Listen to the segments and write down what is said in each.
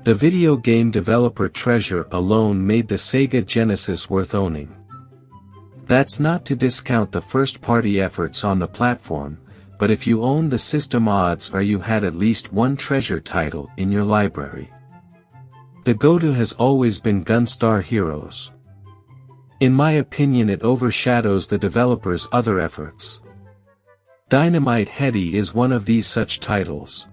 The video game developer treasure alone made the Sega Genesis worth owning. That's not to discount the first-party efforts on the platform, but if you own the system, odds are you had at least one treasure title in your library. The go-to has always been Gunstar Heroes. In my opinion, it overshadows the developer's other efforts. Dynamite Headdy is one of these such titles.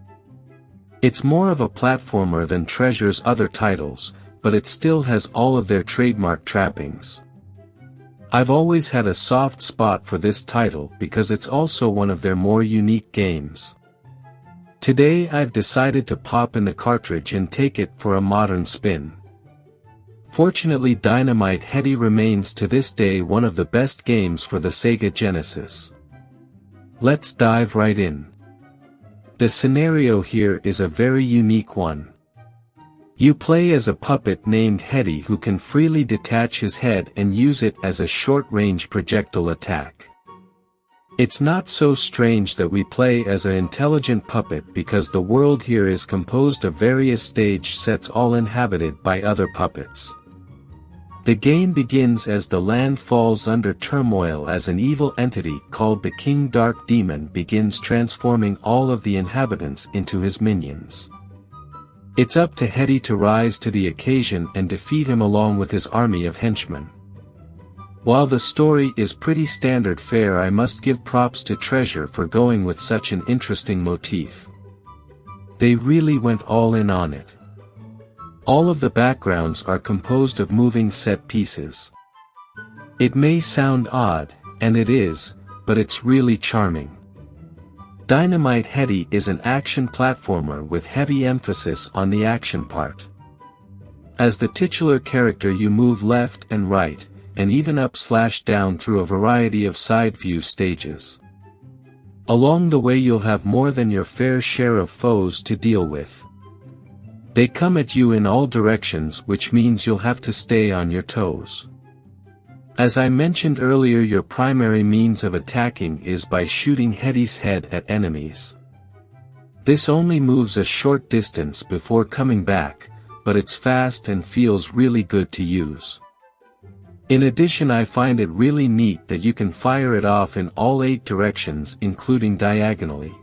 It's more of a platformer than Treasure's other titles, but it still has all of their trademark trappings. I've always had a soft spot for this title because it's also one of their more unique games. Today I've decided to pop in the cartridge and take it for a modern spin. Fortunately, Dynamite Headdy remains to this day one of the best games for the Sega Genesis. Let's dive right in. The scenario here is a very unique one. You play as a puppet named Headdy who can freely detach his head and use it as a short-range projectile attack. It's not so strange that we play as an intelligent puppet because the world here is composed of various stage sets all inhabited by other puppets. The game begins as the land falls under turmoil as an evil entity called the King Dark Demon begins transforming all of the inhabitants into his minions. It's up to Headdy to rise to the occasion and defeat him along with his army of henchmen. While the story is pretty standard fare, I must give props to Treasure for going with such an interesting motif. They really went all in on it. All of the backgrounds are composed of moving set pieces. It may sound odd, and it is, but it's really charming. Dynamite Headdy is an action platformer with heavy emphasis on the action part. As the titular character, you move left and right, and even up/down through a variety of side view stages. Along the way you'll have more than your fair share of foes to deal with. They come at you in all directions, which means you'll have to stay on your toes. As I mentioned earlier, your primary means of attacking is by shooting Headdy's head at enemies. This only moves a short distance before coming back, but it's fast and feels really good to use. In addition, I find it really neat that you can fire it off in all 8 directions, including diagonally.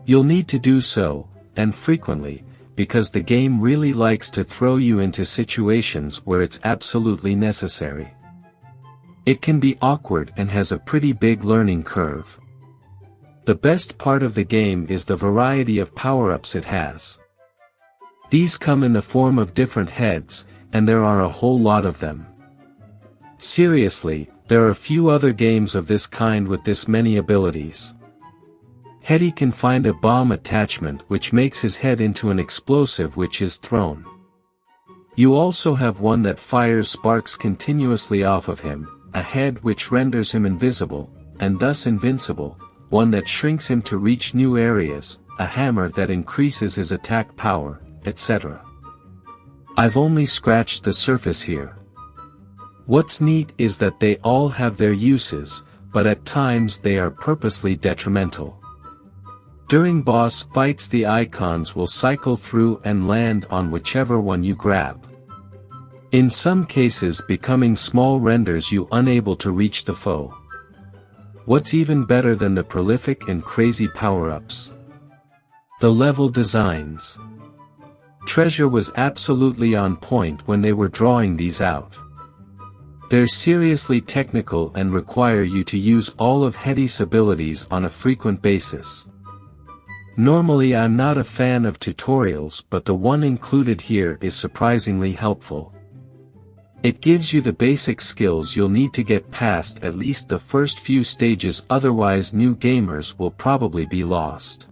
You'll need to do so, and frequently, because the game really likes to throw you into situations where it's absolutely necessary. It can be awkward and has a pretty big learning curve. The best part of the game is the variety of power-ups it has. These come in the form of different heads, and there are a whole lot of them. Seriously, there are few other games of this kind with this many abilities. Headdy can find a bomb attachment which makes his head into an explosive which is thrown. You also have one that fires sparks continuously off of him, a head which renders him invisible, and thus invincible, one that shrinks him to reach new areas, a hammer that increases his attack power, etc. I've only scratched the surface here. What's neat is that they all have their uses, but at times they are purposely detrimental. During boss fights the icons will cycle through and land on whichever one you grab. In some cases becoming small renders you unable to reach the foe. What's even better than the prolific and crazy power-ups? The level designs. Treasure was absolutely on point when they were drawing these out. They're seriously technical and require you to use all of Headdy's abilities on a frequent basis. Normally I'm not a fan of tutorials, but the one included here is surprisingly helpful. It gives you the basic skills you'll need to get past at least the first few stages, otherwise new gamers will probably be lost.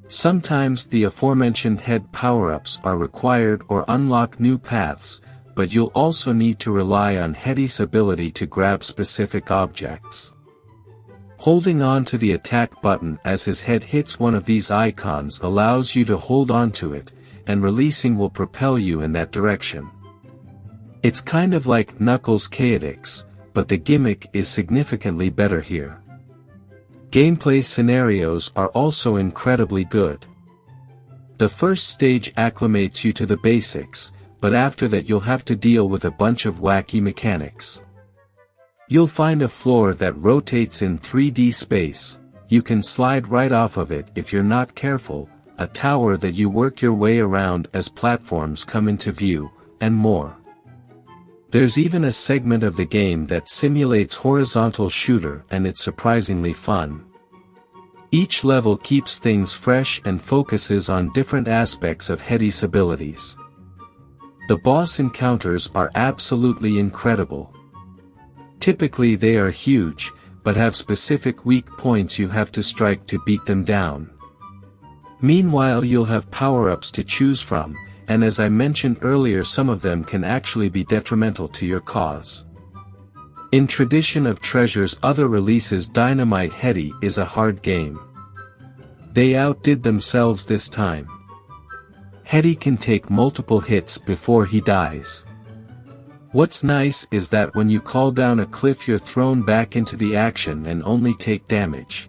Sometimes the aforementioned head power-ups are required or unlock new paths, but you'll also need to rely on Headdy's ability to grab specific objects. Holding on to the attack button as his head hits one of these icons allows you to hold on to it, and releasing will propel you in that direction. It's kind of like Knuckles Chaotix, but the gimmick is significantly better here. Gameplay scenarios are also incredibly good. The first stage acclimates you to the basics, but after that you'll have to deal with a bunch of wacky mechanics. You'll find a floor that rotates in 3D space, you can slide right off of it if you're not careful, a tower that you work your way around as platforms come into view, and more. There's even a segment of the game that simulates horizontal shooter and it's surprisingly fun. Each level keeps things fresh and focuses on different aspects of Heady's abilities. The boss encounters are absolutely incredible. Typically they are huge, but have specific weak points you have to strike to beat them down. Meanwhile you'll have power-ups to choose from, and as I mentioned earlier some of them can actually be detrimental to your cause. In tradition of Treasure's other releases, Dynamite Headdy is a hard game. They outdid themselves this time. Headdy can take multiple hits before he dies. What's nice is that when you call down a cliff you're thrown back into the action and only take damage.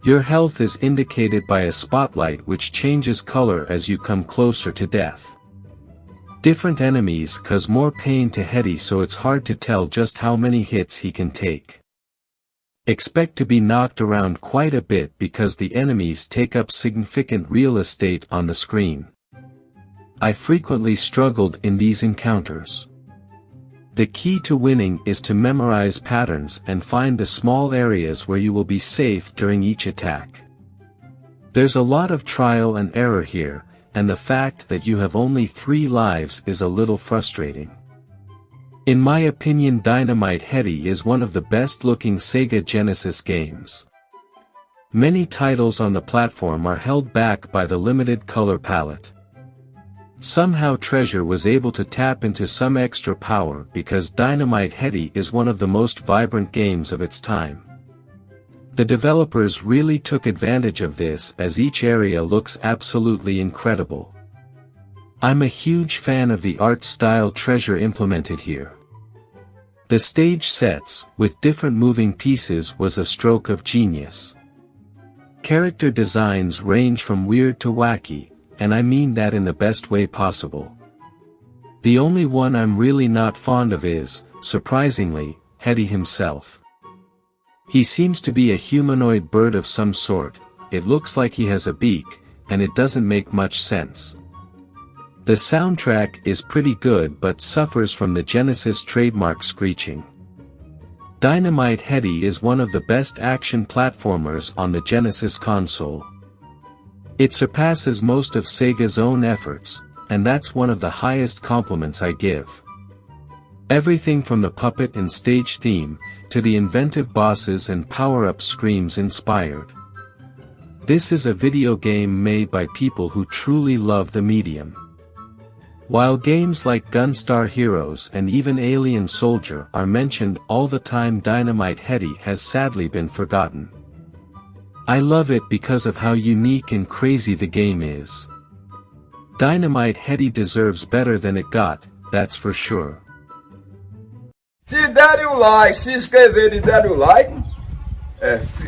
Your health is indicated by a spotlight which changes color as you come closer to death. Different enemies cause more pain to Headdy, so it's hard to tell just how many hits he can take. Expect to be knocked around quite a bit because the enemies take up significant real estate on the screen. I frequently struggled in these encounters. The key to winning is to memorize patterns and find the small areas where you will be safe during each attack. There's a lot of trial and error here, and the fact that you have only 3 lives is a little frustrating. In my opinion, Dynamite Headdy is one of the best-looking Sega Genesis games. Many titles on the platform are held back by the limited color palette. Somehow Treasure was able to tap into some extra power because Dynamite Headdy is one of the most vibrant games of its time. The developers really took advantage of this as each area looks absolutely incredible. I'm a huge fan of the art style Treasure implemented here. The stage sets, with different moving pieces, was a stroke of genius. Character designs range from weird to wacky, and I mean that in the best way possible. The only one I'm really not fond of is, surprisingly, Headdy himself. He seems to be a humanoid bird of some sort, it looks like he has a beak, and it doesn't make much sense. The soundtrack is pretty good but suffers from the Genesis trademark screeching. Dynamite Headdy is one of the best action platformers on the Genesis console. It surpasses most of Sega's own efforts, and that's one of the highest compliments I give. Everything from the puppet and stage theme, to the inventive bosses and power-up screams inspired. This is a video game made by people who truly love the medium. While games like Gunstar Heroes and even Alien Soldier are mentioned all the time, Dynamite Headdy has sadly been forgotten. I love it because of how unique and crazy the game is. Dynamite Headdy deserves better than it got, that's for sure. Se derem o like, se inscreverem e derem o like,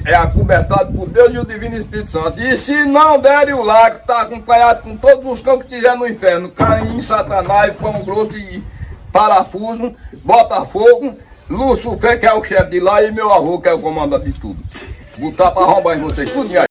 é acobertado por Deus e o Divino Espírito Santo. E se não derem o like, tá acompanhado com todos os cães que tiver no inferno. Caim, Satanás, pão grosso e parafuso, Botafogo, Lúcifer, que é o chefe de lá, e meu avô, que é o comandante de tudo. Botar pra arrombar em vocês, tudo aí.